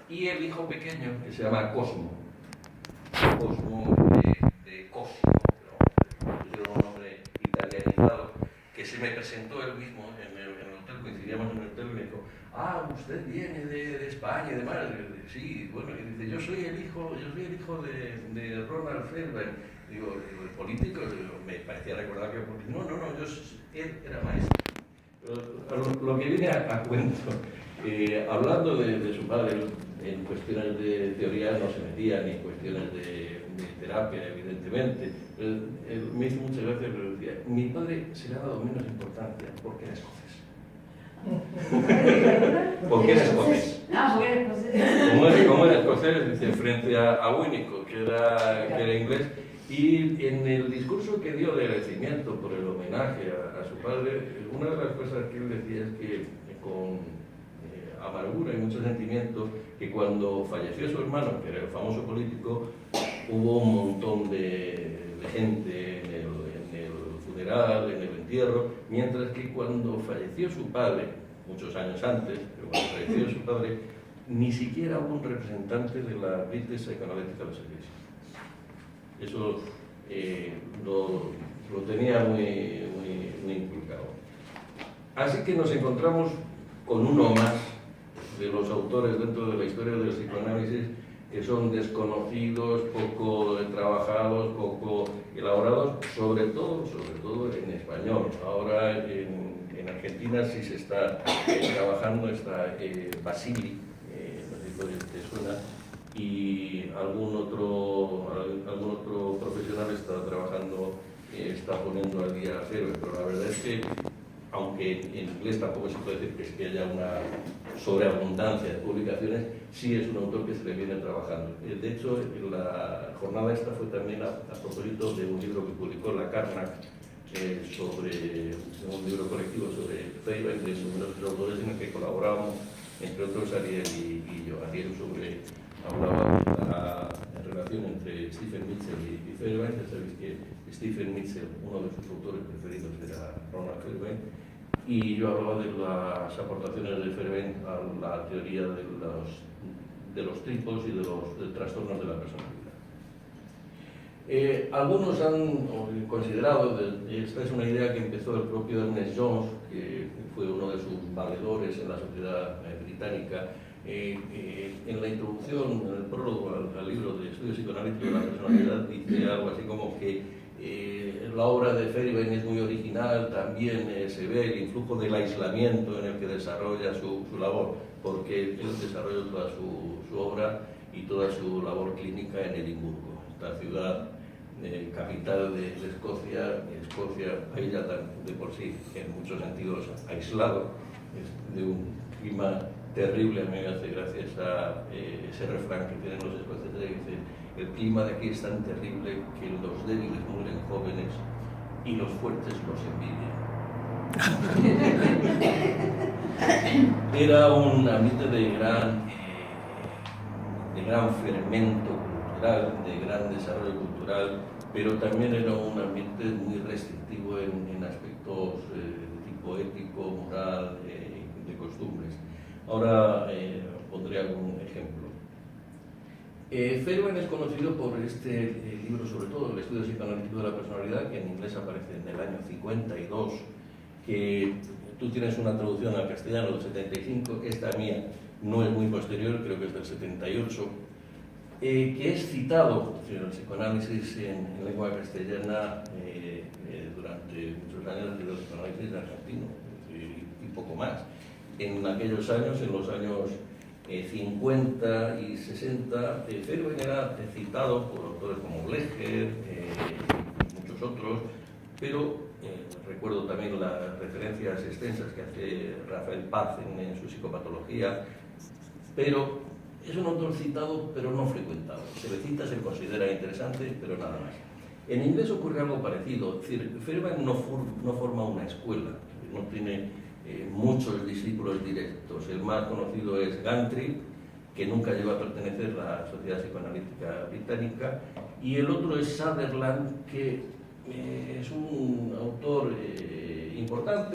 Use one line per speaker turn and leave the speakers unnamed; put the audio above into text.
y el hijo pequeño, que se llama Cosmo, de Cosimo, pusieron un nombre italianizado, que se me presentó él mismo en el hotel, coincidíamos en el hotel, y me dijo: ah, usted viene de España y demás. Sí, bueno, y dice: yo soy el hijo de Ronald Fairbairn. Digo, ¿el político? Me parecía recordar que no, él era maestro. Pero lo que viene a cuento, hablando de su padre, en cuestiones de teoría no se metía, ni en cuestiones de terapia, evidentemente. Me hizo muchas gracias, pero decía: mi padre se le ha dado menos importancia porque era escocés. ¿Por qué era escocés? Como era escocés, dice, frente a Winnicott, que era inglés. Y en el discurso que dio de agradecimiento por el homenaje a su padre, una de las cosas que él decía es que con amargura y mucho sentimiento, que cuando falleció su hermano, que era el famoso político, hubo un montón de gente en el funeral, en el entierro, mientras que cuando falleció su padre, muchos años antes, pero cuando falleció su padre, ni siquiera hubo un representante de la British Psychoanalytical Association. Eso lo tenía muy inculcado. Así que nos encontramos con uno más de los autores dentro de la historia del psicoanálisis que son desconocidos, poco trabajados, poco elaborados, sobre todo en español. Ahora en Argentina sí se está trabajando, está Basili, no sé si te suena, y algún otro profesional está trabajando, está poniendo al día cero, pero la verdad es que, aunque en inglés tampoco se puede decir que haya una sobreabundancia de publicaciones, sí es un autor que se le viene trabajando. De hecho, la jornada esta fue también a propósito de un libro que publicó la Carnac, sobre un libro colectivo sobre Fairbairn, de nuestros autores en el que colaboramos, entre otros Ariel y yo. Ariel hablaba de la relación entre Stephen Mitchell y Fairbairn. Ya sabéis que Stephen Mitchell, uno de sus autores preferidos, era Ronald Fairbairn, y yo hablaba de las aportaciones de Fairbairn a la teoría de los tipos y de los trastornos de la personalidad. Algunos han considerado, esta es una idea que empezó el propio Ernest Jones, que fue uno de sus valedores en la sociedad británica. En la introducción, en el prólogo al libro de Estudio Psicoanalítico de la Personalidad, dice algo así como que la obra de Fairbairn es muy original, también se ve el influjo del aislamiento en el que desarrolla su labor, porque él desarrolla toda su obra y toda su labor clínica en Edimburgo, esta ciudad capital de Escocia, ella de por sí, en muchos sentidos aislado, es de un clima terrible. A mí me hace gracia ese refrán que tienen los escoceses, que dice: el clima de aquí es tan terrible que los débiles mueren jóvenes y los fuertes los envidian. Era un ambiente de gran fermento cultural, de gran desarrollo cultural, pero también era un ambiente muy restrictivo en aspectos de tipo ético, moral, de costumbres. Ahora pondré algún ejemplo. Fairbairn es conocido por este libro, sobre todo el Estudio Psicoanalítico de la Personalidad, que en inglés aparece en el año 52, que tú tienes una traducción al castellano del 75, esta mía no es muy posterior, creo que es del 78, que es citado en el psicoanálisis en lengua castellana durante muchos años del psicoanálisis argentino y poco más. En aquellos años, en los años 50 y 60, Fairbairn era citado por autores como Blecher y muchos otros, pero recuerdo también las referencias extensas que hace Rafael Paz en su psicopatología, pero es un autor citado pero no frecuentado. Se le cita, se le considera interesante, pero nada más. En inglés ocurre algo parecido, es decir, Fairbairn no forma una escuela, no tiene muchos discípulos directos. El más conocido es Gantry, que nunca llegó a pertenecer a la Sociedad Psicoanalítica Británica, y el otro es Sutherland, que es un autor importante.